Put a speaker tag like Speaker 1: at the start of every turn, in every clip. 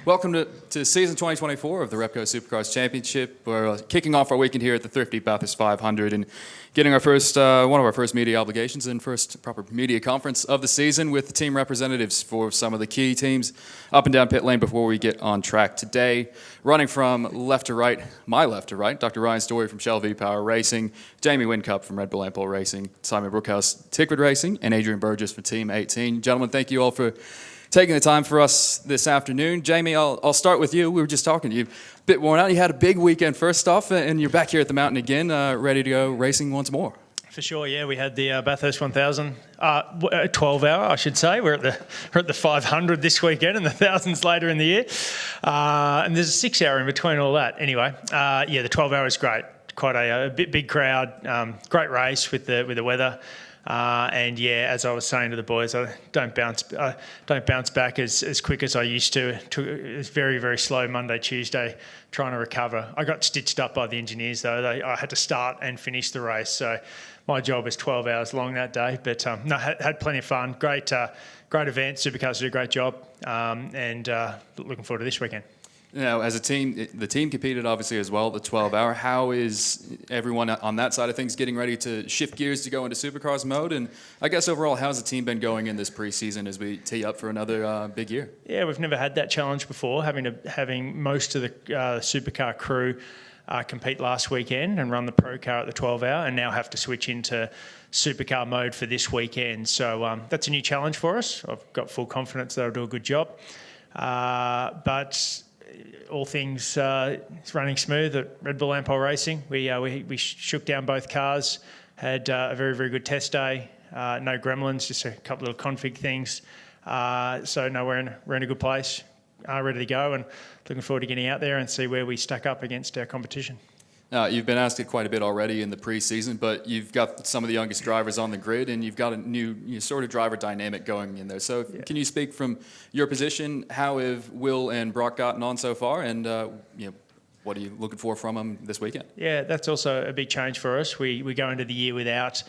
Speaker 1: Welcome to season 2024 of the Repco Supercars Championship. We're kicking off our weekend here at the Thrifty Bathurst 500 and getting our first one of our first media obligations and first proper media conference of the season with the team representatives for some of the key teams up and down pit lane before we get on track today. Running from left to right, my left to right, Dr. Ryan Story from Shell V-Power Racing, Jamie Whincup from Red Bull Ampol Racing, Simon Brookhouse, Tickford Racing, and Adrian Burgess for Team 18. Gentlemen, thank you all for taking the time for us this afternoon. Jamie, I'll start with you. We were just talking to you. A bit worn out. You had a big weekend first off, and you're back here at the mountain again, ready to go racing once more.
Speaker 2: For sure, yeah. We had the Bathurst 1000, 12-hour, I should say. We're at the 500 this weekend, and the thousands later in the year. And there's a 6-hour in between all that. Anyway, the 12-hour is great. Quite a big crowd. Great race with the weather. And yeah, as I was saying to the boys, I don't bounce back as quick as I used to. It was very, very slow Monday, Tuesday, trying to recover. I got stitched up by the engineers though. I had to start and finish the race, so my job was 12 hours long that day. But no, had plenty of fun. Great event. Supercars did a great job, and looking forward to this weekend.
Speaker 1: Now, as a team, the team competed obviously as well, the 12-hour. How is everyone on that side of things getting ready to shift gears to go into Supercars mode? And I guess overall, how's the team been going in this preseason as we tee up for another big year?
Speaker 2: Yeah, we've never had that challenge before, having most of the Supercar crew compete last weekend and run the Pro Car at the 12-hour, and now have to switch into Supercar mode for this weekend. So that's a new challenge for us. I've got full confidence they'll do a good job. But all things running smooth at Red Bull Ampol Racing. We shook down both cars, had a very, very good test day. No gremlins, just a couple of little config things. So no, we're in a good place, ready to go, and looking forward to getting out there and see where we stack up against our competition.
Speaker 1: You've been asked it quite a bit already in the preseason, but you've got some of the youngest drivers on the grid, and you've got a new sort of driver dynamic going in there. So Can you speak from your position? How have Will and Brock gotten on so far, and what are you looking for from them this weekend?
Speaker 2: Yeah, that's also a big change for us. We go into the year without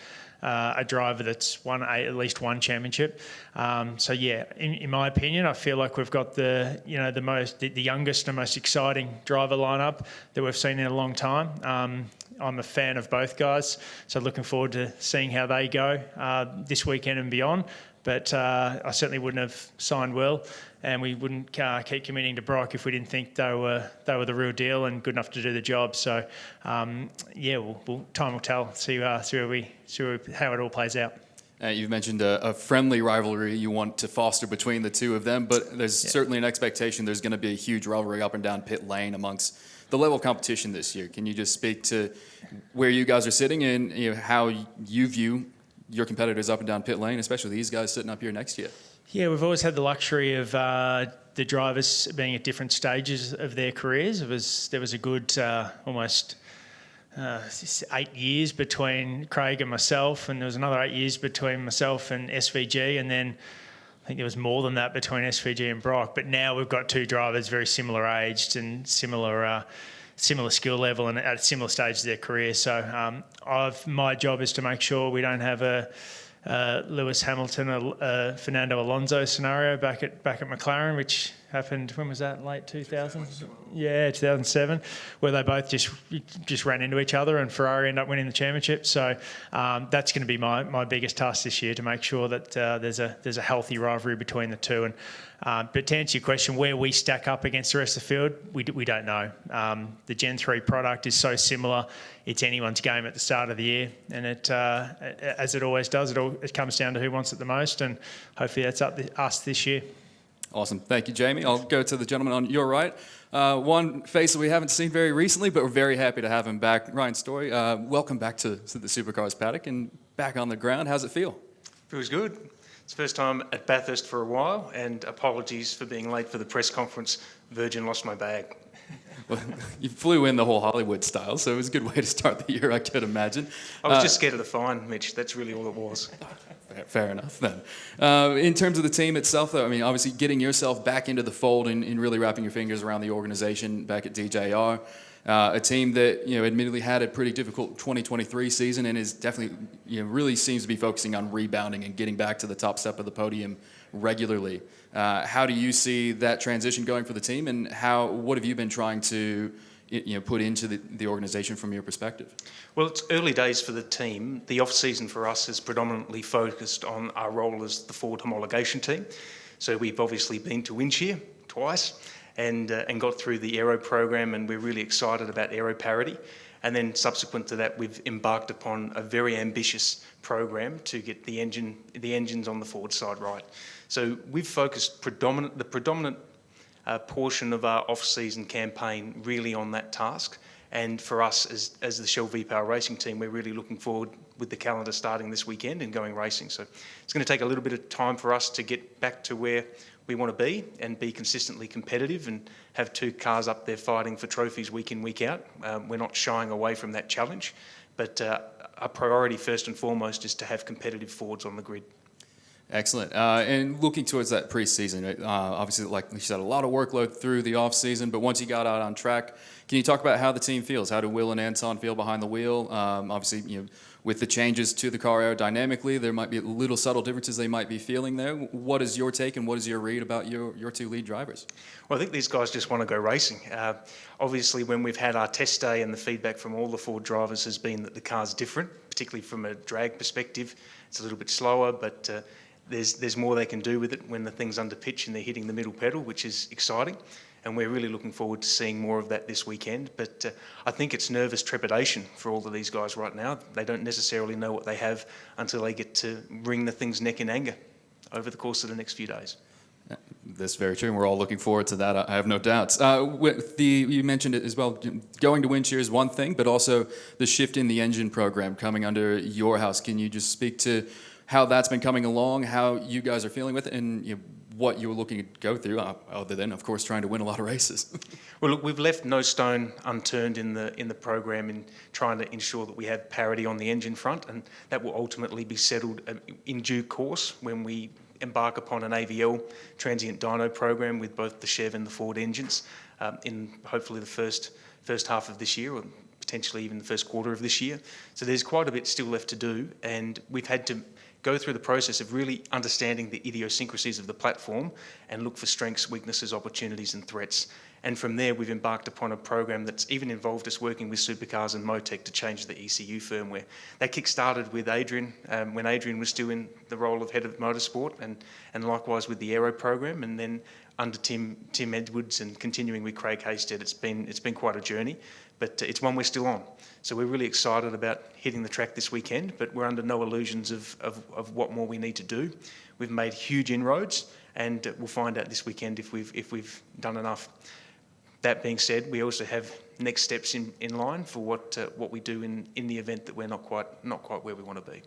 Speaker 2: a driver that's won at least one championship. So yeah, in my opinion, I feel like we've got the youngest and most exciting driver lineup that we've seen in a long time. I'm a fan of both guys, so looking forward to seeing how they go this weekend and beyond. But I certainly wouldn't have signed Will, and we wouldn't keep committing to Brock if we didn't think they were the real deal and good enough to do the job. So time will tell. See how it all plays out.
Speaker 1: You've mentioned a friendly rivalry you want to foster between the two of them, but there's certainly an expectation there's going to be a huge rivalry up and down pit lane amongst the level of competition this year. Can you just speak to where you guys are sitting and how you view your competitors up and down pit lane, especially these guys sitting up here next year?
Speaker 2: Yeah, we've always had the luxury of the drivers being at different stages of their careers. There was a good almost 8 years between Craig and myself, and there was another 8 years between myself and SVG, and then I think there was more than that between SVG and Brock. But now we've got two drivers very similar aged and similar skill level and at similar stages of their career. So my job is to make sure we don't have a Lewis Hamilton, a Fernando Alonso scenario back at McLaren, which happened, when was that, late 2000? Yeah, 2007, where they both just ran into each other and Ferrari ended up winning the championship. So that's going to be my biggest task this year, to make sure that there's a healthy rivalry between the two. And but to answer your question, where we stack up against the rest of the field, we don't know. The Gen 3 product is so similar. It's anyone's game at the start of the year, and as it always does, it comes down to who wants it the most, and hopefully that's up to us this year.
Speaker 1: Awesome. Thank you, Jamie. I'll go to the gentleman on your right. One face that we haven't seen very recently, but we're very happy to have him back. Ryan Story, welcome back to the Supercars paddock and back on the ground. How's it feel?
Speaker 3: Feels good. It's the first time at Bathurst for a while, and apologies for being late for the press conference. Virgin lost my bag.
Speaker 1: Well, you flew in the whole Hollywood style, so it was a good way to start the year, I could imagine.
Speaker 3: I was just scared of the fine, Mitch. That's really all it was.
Speaker 1: Fair enough, then. In terms of the team itself, though, I mean, obviously getting yourself back into the fold and really wrapping your fingers around the organization back at DJR, a team that, admittedly had a pretty difficult 2023 season and is definitely, really seems to be focusing on rebounding and getting back to the top step of the podium regularly. How do you see that transition going for the team, and what have you been trying to put into the organization from your perspective?
Speaker 3: Well, it's early days for the team. The off-season for us is predominantly focused on our role as the Ford homologation team. So we've obviously been to Windshear twice and got through the aero program, and we're really excited about aero parity. And then subsequent to that, we've embarked upon a very ambitious program to get the engines on the Ford side right. So we've focused the predominant portion of our off-season campaign really on that task. And for us, as the Shell V-Power Racing team, we're really looking forward with the calendar starting this weekend and going racing. So it's going to take a little bit of time for us to get back to where we want to be and be consistently competitive and have two cars up there fighting for trophies week in, week out. We're not shying away from that challenge, but our priority first and foremost is to have competitive Fords on the grid.
Speaker 1: Excellent. And looking towards that preseason, right? Obviously, like you said, a lot of workload through the off season, but once you got out on track, can you talk about how the team feels? How do Will and Anton feel behind the wheel? Obviously, with the changes to the car aerodynamically, there might be little subtle differences they might be feeling there. What is your take and what is your read about your two lead drivers?
Speaker 3: Well, I think these guys just want to go racing. Obviously, when we've had our test day and the feedback from all the Ford drivers has been that the car's different, particularly from a drag perspective. It's a little bit slower, but there's more they can do with it when the thing's under pitch and they're hitting the middle pedal, which is exciting. And we're really looking forward to seeing more of that this weekend. But I think it's nervous trepidation for all of these guys right now. They don't necessarily know what they have until they get to wring the thing's neck in anger over the course of the next few days.
Speaker 1: That's very true, and we're all looking forward to that. I have no doubts. You mentioned it as well. Going to Windshear is one thing, but also the shift in the engine program coming under your house. Can you just speak to how that's been coming along, how you guys are feeling with it, and what you're looking to go through, other than, of course, trying to win a lot of races?
Speaker 3: Well, look, we've left no stone unturned in the program in trying to ensure that we have parity on the engine front, and that will ultimately be settled in due course when we embark upon an AVL transient dyno program with both the Chev and the Ford engines in hopefully the first half of this year, or potentially even the first quarter of this year. So there's quite a bit still left to do, and we've had to go through the process of really understanding the idiosyncrasies of the platform and look for strengths, weaknesses, opportunities and threats. And from there, we've embarked upon a program that's even involved us working with Supercars and Motec to change the ECU firmware. That kick-started with Adrian, when Adrian was still in the role of head of motorsport, and likewise with the Aero program, and then under Tim Edwards and continuing with Craig Hasted. It's been quite a journey, but it's one we're still on. So we're really excited about hitting the track this weekend, but we're under no illusions of what more we need to do. We've made huge inroads, and we'll find out this weekend if we've done enough. That being said, we also have next steps in line for what we do in the event that we're not quite where we want to be.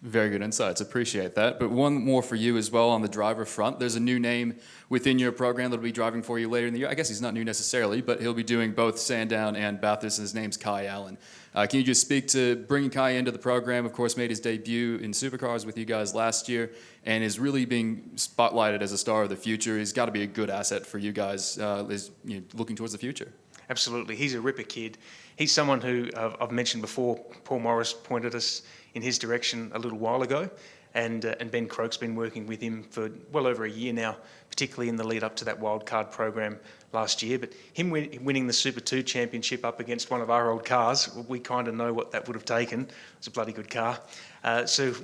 Speaker 1: Very good insights. Appreciate that. But one more for you as well on the driver front. There's a new name within your program that'll be driving for you later in the year. I guess he's not new necessarily, but he'll be doing both Sandown and Bathurst, and his name's Kai Allen. Can you just speak to bringing Kai into the program? Of course, made his debut in Supercars with you guys last year and is really being spotlighted as a star of the future. He's got to be a good asset for you guys looking towards the future.
Speaker 3: Absolutely. He's a ripper kid. He's someone who I've mentioned before. Paul Morris pointed us in his direction a little while ago, and Ben Croak's been working with him for well over a year now, particularly in the lead up to that wildcard program last year. But him winning the Super 2 championship up against one of our old cars, we kind of know what that would have taken. It's a bloody good car. So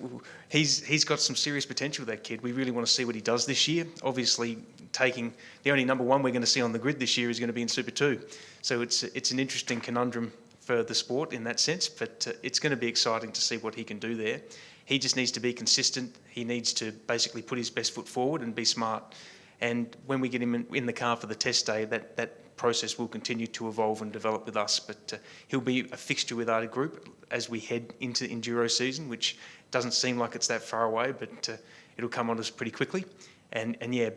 Speaker 3: he's got some serious potential, that kid. We really want to see what he does this year. Obviously, taking the only number one we're going to see on the grid this year is going to be in Super 2. So it's an interesting conundrum for the sport in that sense, but it's going to be exciting to see what he can do there. He just needs to be consistent. He needs to basically put his best foot forward and be smart. And when we get him in the car for the test day, that process will continue to evolve and develop with us. But he'll be a fixture with our group as we head into Enduro season, which doesn't seem like it's that far away, but it'll come on us pretty quickly. And yeah,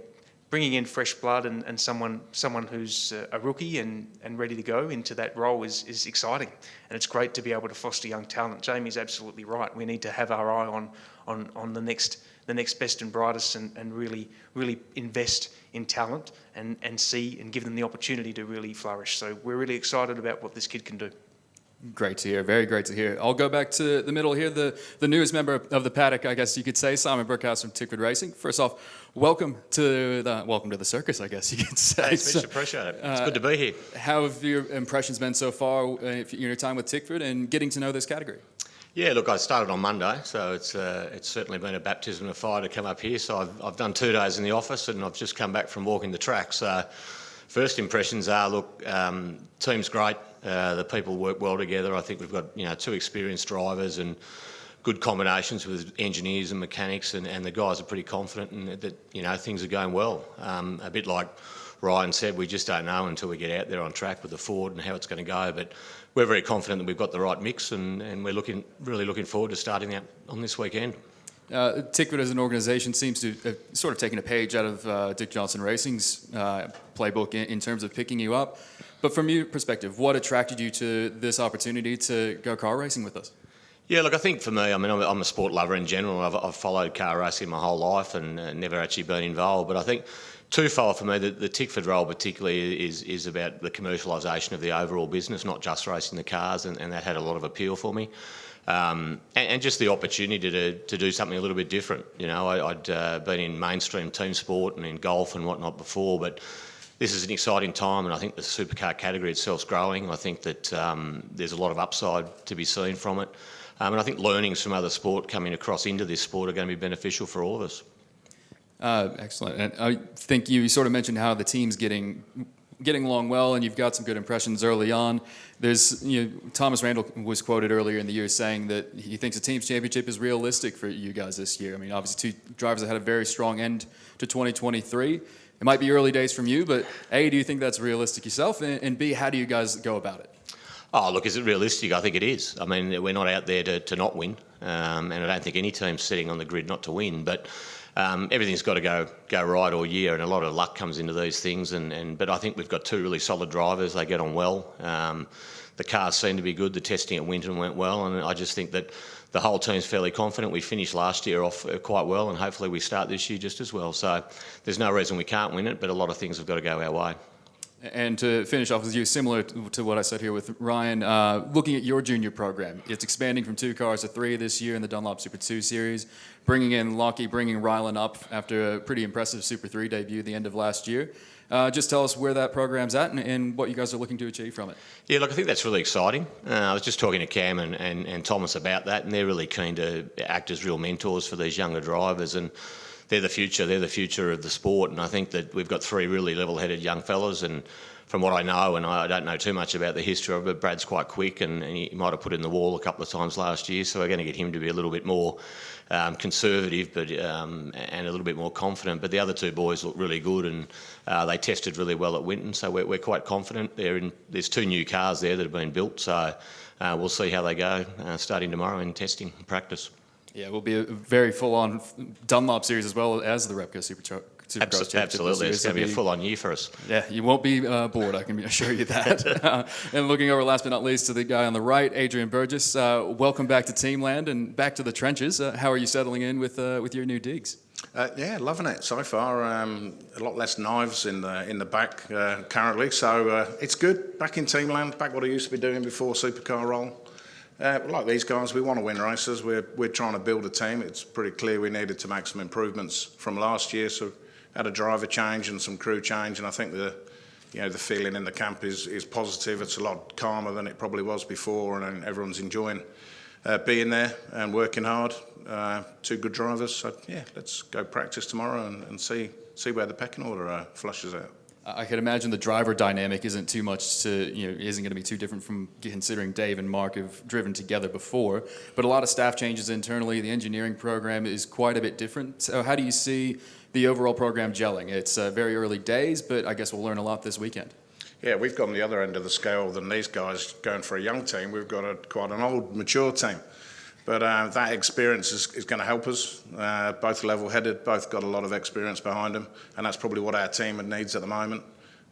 Speaker 3: bringing in fresh blood and someone who's a rookie and ready to go into that role is exciting, and it's great to be able to foster young talent. Jamie's absolutely right. We need to have our eye on the next best and brightest, and really invest in talent and see and give them the opportunity to really flourish. So we're really excited about what this kid can do.
Speaker 1: Great to hear. Very great to hear. I'll go back to the middle here. The newest member of the paddock, I guess you could say, Simon Burkhouse from Tickford Racing. First off, welcome to the circus, I guess you could say.
Speaker 4: Thanks, Mitch. Appreciate it. It's good to be here.
Speaker 1: How have your impressions been so far in your time with Tickford and getting to know this category?
Speaker 4: Yeah, look, I started on Monday, so it's certainly been a baptism of fire to come up here. So I've done 2 days in the office, and I've just come back from walking the track. So first impressions are, look, team's great. The people work well together. I think we've got 2 experienced drivers and good combinations with engineers and mechanics, and the guys are pretty confident and that things are going well. A bit like Ryan said, we just don't know until we get out there on track with the Ford and how it's going to go. But we're very confident that we've got the right mix, and we're really looking forward to starting out on this weekend.
Speaker 1: Tickford as an organisation seems to have sort of taken a page out of Dick Johnson Racing's playbook in terms of picking you up. But from your perspective, what attracted you to this opportunity to go car racing with us?
Speaker 4: Yeah, look, I think for me, I'm a sport lover in general. I've followed car racing my whole life and never actually been involved. But I think twofold for me, the Tickford role particularly is about the commercialisation of the overall business, not just racing the cars, and that had a lot of appeal for me. And just the opportunity to do something a little bit different. I'd been in mainstream team sport and in golf and whatnot before, but this is an exciting time, and I think the supercar category itself is growing. I think that there's a lot of upside to be seen from it. And I think learnings from other sport coming across into this sport are going to be beneficial for all of us.
Speaker 1: Excellent. And I think you sort of mentioned how the team's getting along well, and you've got some good impressions early on. There's, Thomas Randall was quoted earlier in the year saying that he thinks a team's championship is realistic for you guys this year. I mean, obviously 2 drivers that had a very strong end to 2023. It might be early days from you, but A, do you think that's realistic yourself? And B, how do you guys go about it?
Speaker 4: Oh, look, is it realistic? I think it is. I mean, we're not out there to not win, and I don't think any team's sitting on the grid not to win, but everything's got to go right all year, and a lot of luck comes into these things. But I think we've got 2 really solid drivers. They get on well. The cars seem to be good. The testing at Winton went well, and I just think that the whole team's fairly confident. We finished last year off quite well, and hopefully we start this year just as well. So there's no reason we can't win it, but a lot of things have got to go our way.
Speaker 1: And to finish off with you, similar to what I said here with Ryan, looking at your junior program, it's expanding from 2 cars to 3 this year in the Dunlop Super 2 Series, bringing in Lockie, bringing Rylan up after a pretty impressive Super 3 debut at the end of last year. Just tell us where that program's at and what you guys are looking to achieve from it.
Speaker 4: Yeah, look, I think that's really exciting. I was just talking to Cam and Thomas about that, and they're really keen to act as real mentors for these younger drivers, and they're the future. They're the future of the sport, and I think that we've got 3 really level-headed young fellas, and from what I know, and I don't know too much about the history of it, but Brad's quite quick, and he might have put in the wall a couple of times last year, so we're going to get him to be a little bit more conservative, but and a little bit more confident. But the other 2 boys look really good, and they tested really well at Winton, so we're quite confident. There's 2 new cars there that have been built, so we'll see how they go starting tomorrow in testing and practice.
Speaker 1: Yeah, it will be a very full-on Dunlop series as well as the Repco Supercross Championship.
Speaker 4: Absolutely, it's going to be a full-on year for us.
Speaker 1: Yeah, you won't be bored, I can assure you that. And looking over, last but not least, to the guy on the right, Adrian Burgess. Welcome back to Teamland and back to the trenches. How are you settling in with your new digs?
Speaker 5: Yeah, loving it so far. A lot less knives in the back currently, so it's good. Back in Teamland, back what I used to be doing before Supercar role. Like these guys, we want to win races. We're trying to build a team. It's pretty clear we needed to make some improvements from last year. So had a driver change and some crew change, and I think the feeling in the camp is positive. It's a lot calmer than it probably was before, and everyone's enjoying being there and working hard. 2 good drivers. So yeah, let's go practice tomorrow and see where the pecking order flushes out.
Speaker 1: I could imagine the driver dynamic isn't too much isn't going to be too different from considering Dave and Mark have driven together before, but a lot of staff changes internally. The engineering program is quite a bit different. So how do you see the overall program gelling? It's very early days, but I guess we'll learn a lot this weekend.
Speaker 5: Yeah, we've gone the other end of the scale than these guys going for a young team. We've got quite an old, mature team. But that experience is going to help us. Both level-headed, both got a lot of experience behind them, and that's probably what our team needs at the moment.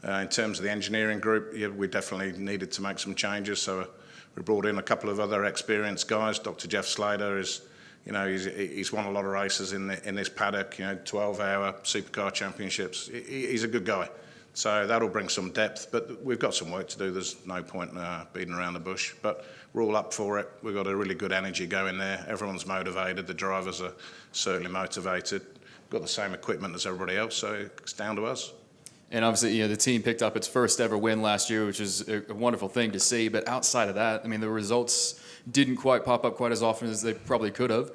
Speaker 5: In terms of the engineering group, yeah, we definitely needed to make some changes. So we brought in a couple of other experienced guys. Dr. Jeff Slater is, he's won a lot of races in this paddock. 12-hour supercar championships. He's a good guy. So that'll bring some depth, but we've got some work to do. There's no point beating around the bush, but we're all up for it. We've got a really good energy going there. Everyone's motivated. The drivers are certainly motivated. Got the same equipment as everybody else, so it's down to us.
Speaker 1: And obviously, the team picked up its first ever win last year, which is a wonderful thing to see. But outside of that, the results didn't quite pop up quite as often as they probably could have.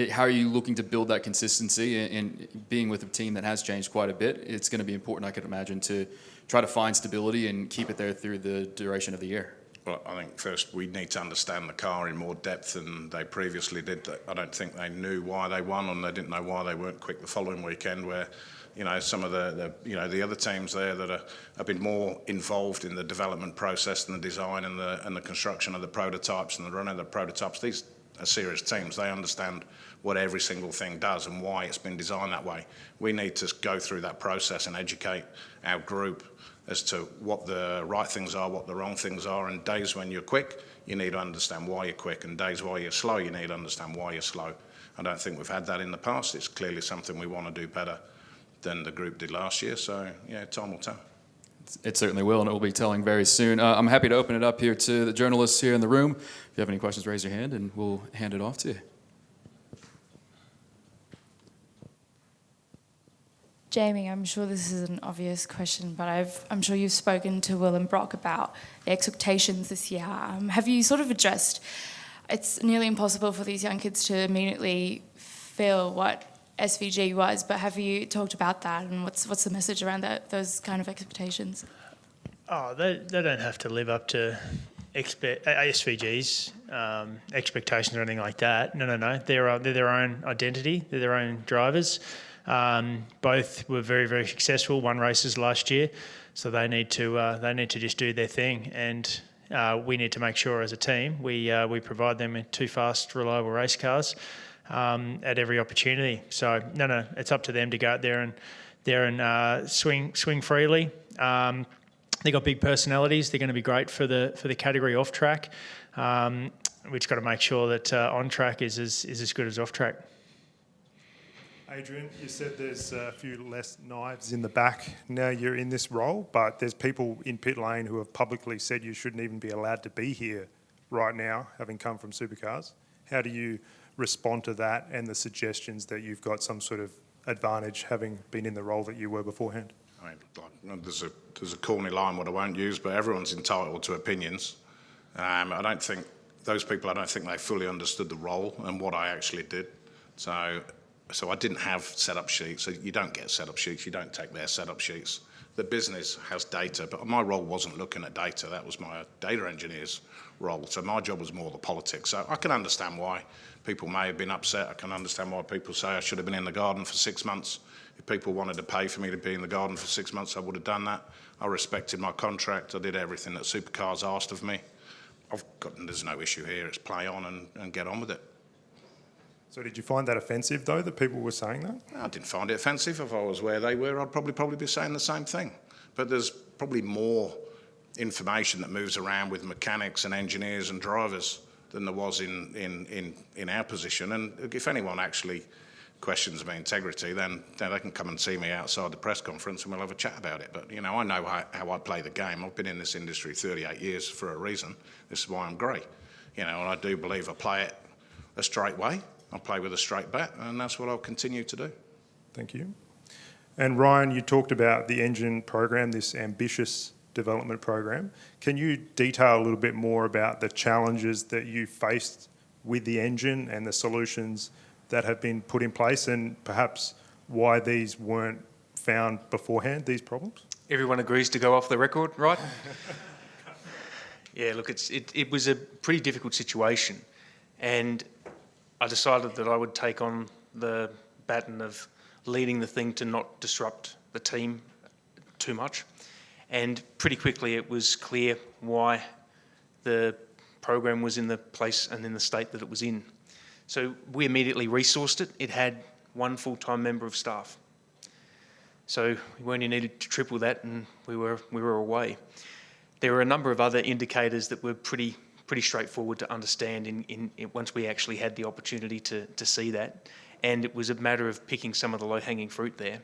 Speaker 1: How are you looking to build that consistency? And being with a team that has changed quite a bit, it's going to be important, I could imagine, to try to find stability and keep it there through the duration of the year.
Speaker 5: Well, I think first we need to understand the car in more depth than they previously did. I don't think they knew why they won, and they didn't know why they weren't quick the following weekend, where some of the other teams there that have been more involved in the development process and the design and the construction of the prototypes and the run of the prototypes. These are serious teams. They understand what every single thing does and why it's been designed that way. We need to go through that process and educate our group as to what the right things are, what the wrong things are. And days when you're quick, you need to understand why you're quick, and days while you're slow, you need to understand why you're slow. I don't think we've had that in the past. It's clearly something we want to do better than the group did last year. So, time will tell.
Speaker 1: It certainly will, and it will be telling very soon. I'm happy to open it up here to the journalists here in the room. If you have any questions, raise your hand, and we'll hand it off to you.
Speaker 6: Jamie, I'm sure this is an obvious question, but I'm sure you've spoken to Will and Brock about the expectations this year. Have you sort of addressed, it's nearly impossible for these young kids to immediately feel what SVG was, but have you talked about that, and what's the message around those kind of expectations?
Speaker 2: Oh, they don't have to live up to SVG's expectations or anything like that. No. They're their own identity. They're their own drivers. Both were very, very successful, won races last year, so they need to just do their thing, and we need to make sure as a team we provide them with 2 fast, reliable race cars at every opportunity. So no, it's up to them to go out there and swing freely. They've got big personalities. They're going to be great for the category off track. We've just got to make sure that on track is as good as off track.
Speaker 7: Adrian, you said there's a few less knives in the back now you're in this role, but there's people in pit lane who have publicly said you shouldn't even be allowed to be here right now, having come from Supercars. How do you respond to that and the suggestions that you've got some sort of advantage having been in the role that you were beforehand?
Speaker 5: There's a corny line what I won't use, but everyone's entitled to opinions. I don't think they fully understood the role and what I actually did. So I didn't have setup sheets. So you don't get setup sheets. You don't take their setup sheets. The business has data, but my role wasn't looking at data. That was my data engineer's role. So my job was more the politics. So I can understand why people may have been upset. I can understand why people say I should have been in the garden for 6 months. If people wanted to pay for me to be in the garden for 6 months, I would have done that. I respected my contract. I did everything that Supercars asked of me. There's no issue here. It's play on and get on with it.
Speaker 7: So did you find that offensive, though, that people were saying that?
Speaker 5: I didn't find it offensive. If I was where they were, I'd probably be saying the same thing. But there's probably more information that moves around with mechanics and engineers and drivers than there was in our position. And if anyone actually questions my integrity, then they can come and see me outside the press conference and we'll have a chat about it. But, I know how I play the game. I've been in this industry 38 years for a reason. This is why I'm great. And I do believe I play it a straight way. I play with a straight bat, and that's what I'll continue to do.
Speaker 7: Thank you. And Ryan, you talked about the engine program, this ambitious development program. Can you detail a little bit more about the challenges that you faced with the engine and the solutions that have been put in place, and perhaps why these weren't found beforehand, these problems?
Speaker 3: Everyone agrees to go off the record, right? Yeah, look, it was a pretty difficult situation, and I decided that I would take on the baton of leading the thing to not disrupt the team too much. And pretty quickly it was clear why the program was in the place and in the state that it was in. So we immediately resourced it. It had 1 full-time member of staff. So we only needed to triple that and we were away. There were a number of other indicators that were pretty straightforward to understand in once we actually had the opportunity to see that. And it was a matter of picking some of the low-hanging fruit there.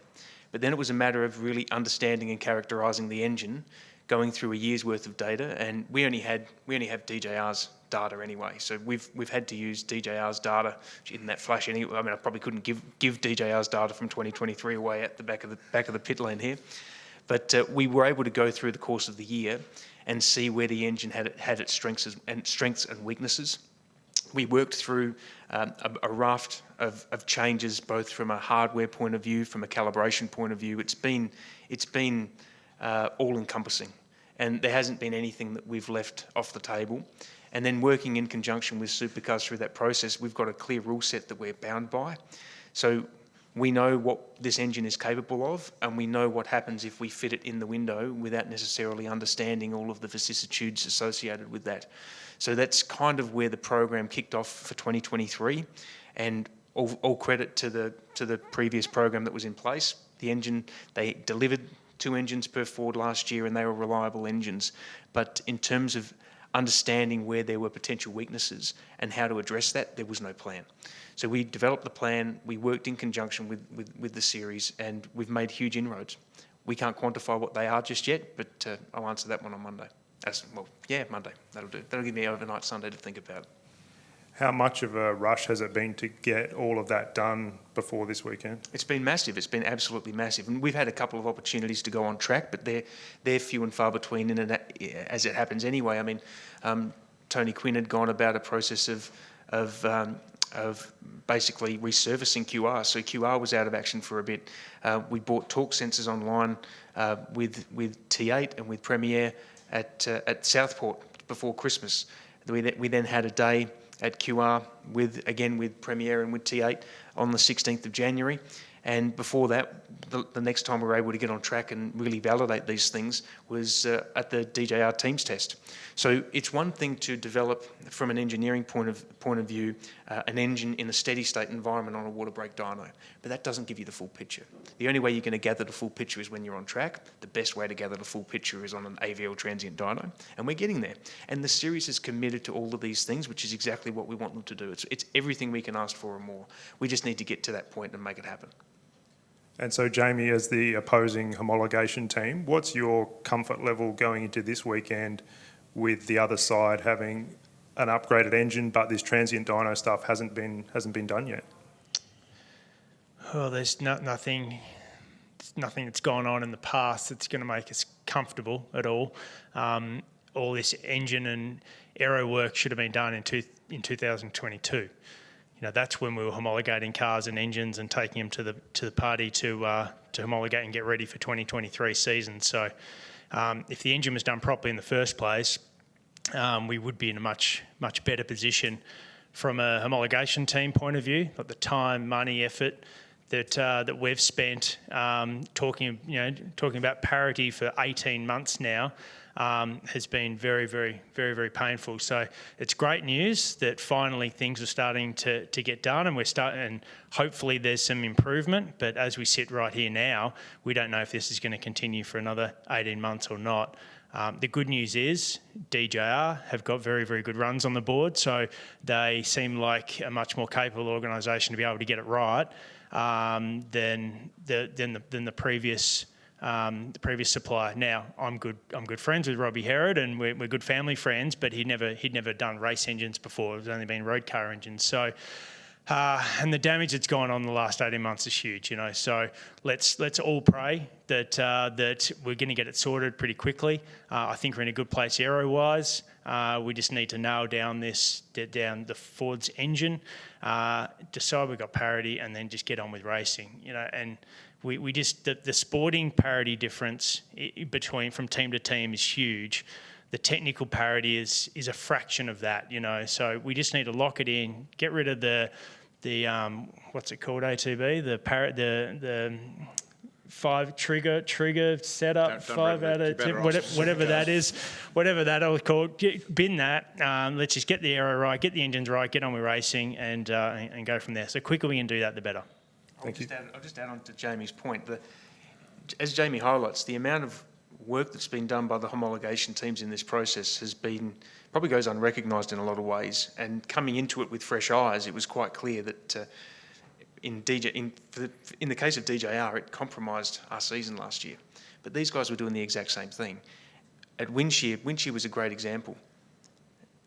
Speaker 3: But then it was a matter of really understanding and characterising the engine, going through a year's worth of data, and we only have DJR's data anyway. So we've had to use DJR's data in that flash anyway. I mean, I probably couldn't give DJR's data from 2023 away at the back of the pit lane here, but we were able to go through the course of the year and see where the engine had its strengths and weaknesses. We worked through a raft of changes, both from a hardware point of view, from a calibration point of view. It's been all-encompassing, and there hasn't been anything that we've left off the table. And then working in conjunction with Supercars through that process, we've got a clear rule set that we're bound by. So we know what this engine is capable of, and we know what happens if we fit it in the window without necessarily understanding all of the vicissitudes associated with that. So that's kind of where the program kicked off for 2023, and all credit to the previous program that was in place. The engine, they delivered 2 engines per Ford last year, and they were reliable engines. But in terms of understanding where there were potential weaknesses and how to address that, there was no plan. So we developed the plan, we worked in conjunction with the series, and we've made huge inroads. We can't quantify what they are just yet, but I'll answer that one on Monday. Monday. That'll do. That'll give me overnight Sunday to think about it.
Speaker 7: How much of a rush has it been to get all of that done before this weekend?
Speaker 3: It's been massive. It's been absolutely massive. And we've had a couple of opportunities to go on track, but they're few and far between, as it happens anyway. I mean, Tony Quinn had gone about a process of basically resurfacing QR. So QR was out of action for a bit. We bought torque sensors online with T8 and with Premiere at Southport before Christmas. We then had a day at QR with Premiere and with T8 on the 16th of January. And before that, the next time we were able to get on track and really validate these things was at the DJR Teams test. So it's one thing to develop, from an engineering point of view, an engine in a steady state environment on a water brake dyno, but that doesn't give you the full picture. The only way you're going to gather the full picture is when you're on track. The best way to gather the full picture is on an AVL transient dyno, and we're getting there. And the series is committed to all of these things, which is exactly what we want them to do. It's everything we can ask for and more. We just need to get to that point and make it happen.
Speaker 7: And so, Jamie, as the opposing homologation team, what's your comfort level going into this weekend with the other side having an upgraded engine, but this transient dyno stuff hasn't been done yet?
Speaker 2: Well, there's nothing that's gone on in the past that's going to make us comfortable at all. All this engine and aero work should have been done in 2022. That's when we were homologating cars and engines and taking them to the party to homologate and get ready for 2023 season. So if the engine was done properly in the first place, we would be in a much better position from a homologation team point of view. Like the time, money, effort that we've spent talking about parity for 18 months now. Has been very, very, very, very painful. So it's great news that finally things are starting to get done, and hopefully there's some improvement. But as we sit right here now, we don't know if this is going to continue for another 18 months or not. The good news is DJR have got very, very good runs on the board, so they seem like a much more capable organisation to be able to get it right than the previous. The previous supplier. Now, I'm good friends with Robbie Herod, and we're good family friends. But he'd never done race engines before. It's only been road car engines. So, and the damage that's gone on the last 18 months is huge. So let's all pray that we're going to get it sorted pretty quickly. I think we're in a good place aero-wise. We just need to nail down the Ford's engine, decide we've got parity, and then just get on with racing. And we just the sporting parity difference from team to team is huge. The technical parity is a fraction of that, So we just need to lock it in, get rid of the what's it called, ATB, the 5 trigger setup,
Speaker 5: Don't
Speaker 2: 5 out of 10, whatever that is, whatever that is called. Bin that. Let's just get the aero right, get the engines right, get on with racing, and go from there. So the quicker we can do that, the better.
Speaker 3: I'll just add on to Jamie's point. As Jamie highlights, the amount of work that's been done by the homologation teams in this process probably goes unrecognised in a lot of ways. And coming into it with fresh eyes, it was quite clear that in the case of DJR, it compromised our season last year. But these guys were doing the exact same thing. At Winshire was a great example.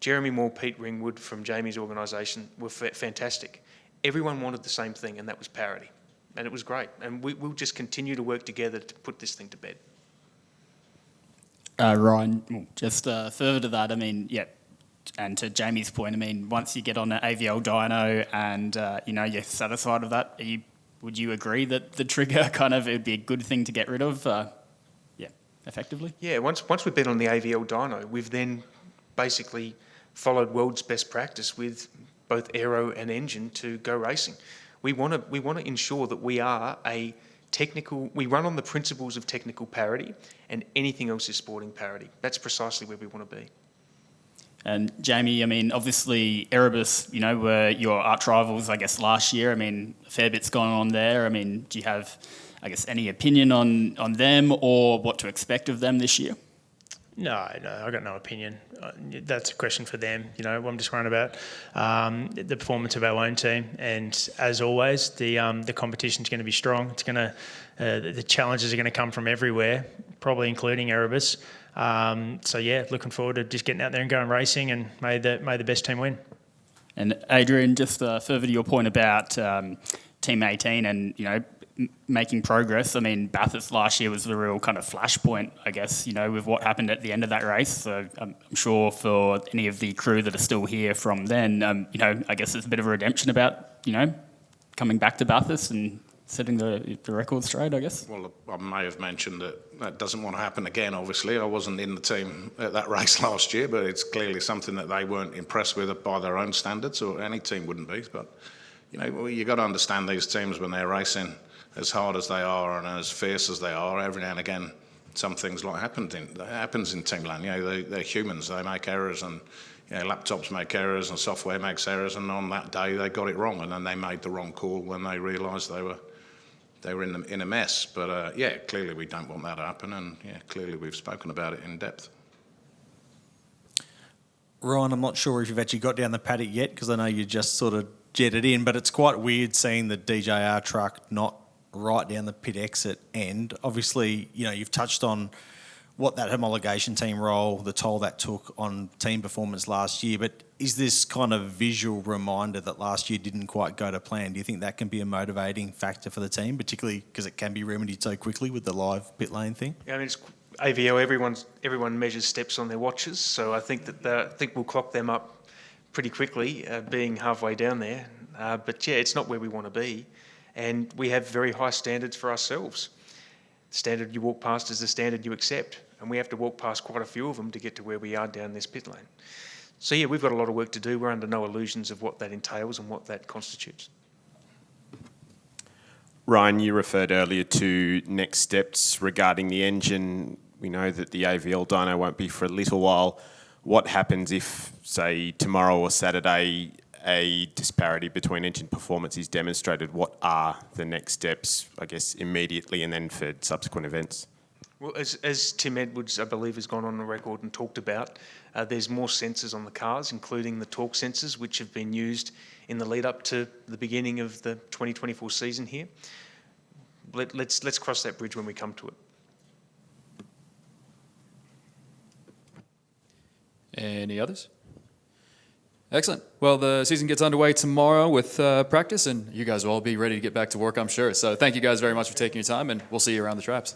Speaker 3: Jeremy Moore, Pete Ringwood from Jamie's organisation were fantastic. Everyone wanted the same thing, and that was parity. And it was great. And we'll just continue to work together to put this thing to bed.
Speaker 8: Ryan, just further to that, I mean, yeah, and to Jamie's point, I mean, once you get on an AVL dyno and, you're satisfied with that, would you agree that the trigger kind of, it'd be a good thing to get rid of, effectively?
Speaker 3: Yeah, once we've been on the AVL dyno, we've then basically followed world's best practice with both aero and engine to go racing. We want to ensure that we are we run on the principles of technical parity, and anything else is sporting parity. That's precisely where we want to be.
Speaker 8: And Jamie, I mean, obviously Erebus, were your arch rivals, I guess, last year. I mean, a fair bit's going on there. I mean, do you have, I guess, any opinion on them or what to expect of them this year?
Speaker 2: No, I got no opinion. That's a question for them. I'm just worrying about the performance of our own team, and as always, the competition's going to be strong. It's the challenges are going to come from everywhere, probably including Erebus. Looking forward to just getting out there and going racing, and may the best team win.
Speaker 8: And Adrian, just further to your point about Team 18 and making progress. I mean, Bathurst last year was the real kind of flashpoint, I guess, with what happened at the end of that race. So I'm sure for any of the crew that are still here from then, I guess there's a bit of a redemption about, coming back to Bathurst and setting the record straight, I guess.
Speaker 5: Well, I may have mentioned that doesn't want to happen again, obviously. I wasn't in the team at that race last year, but it's clearly something that they weren't impressed with by their own standards, or any team wouldn't be. But, you've got to understand these teams when they're racing as hard as they are and as fierce as they are. Every now and again, some things like happens in Teamland. They're humans. They make errors, and laptops make errors, and software makes errors. And on that day, they got it wrong, and then they made the wrong call when they realised they were in a mess. But clearly we don't want that to happen, and clearly we've spoken about it in depth.
Speaker 9: Ryan, I'm not sure if you've actually got down the paddock yet, because I know you just sort of jetted in, but it's quite weird seeing the DJR truck not right down the pit exit end. Obviously, you've touched on what that homologation team role, the toll that took on team performance last year, but is this kind of visual reminder that last year didn't quite go to plan? Do you think that can be a motivating factor for the team, particularly because it can be remedied so quickly with the live pit lane thing?
Speaker 3: Yeah, I mean, it's AVL, everyone measures steps on their watches, so I think that we'll clock them up pretty quickly, being halfway down there. It's not where we want to be. And we have very high standards for ourselves. The standard you walk past is the standard you accept. And we have to walk past quite a few of them to get to where we are down this pit lane. So, we've got a lot of work to do. We're under no illusions of what that entails and what that constitutes.
Speaker 10: Ryan, you referred earlier to next steps regarding the engine. We know that the AVL dyno won't be for a little while. What happens if, say, tomorrow or Saturday, a disparity between engine performance is demonstrated? What are the next steps, I guess, immediately and then for subsequent events?
Speaker 3: Well, as Tim Edwards, I believe, has gone on the record and talked about, there's more sensors on the cars, including the torque sensors, which have been used in the lead up to the beginning of the 2024 season here. Let's cross that bridge when we come to it.
Speaker 1: Any others? Excellent. Well, the season gets underway tomorrow with practice, and you guys will all be ready to get back to work, I'm sure. So thank you guys very much for taking your time, and we'll see you around the traps.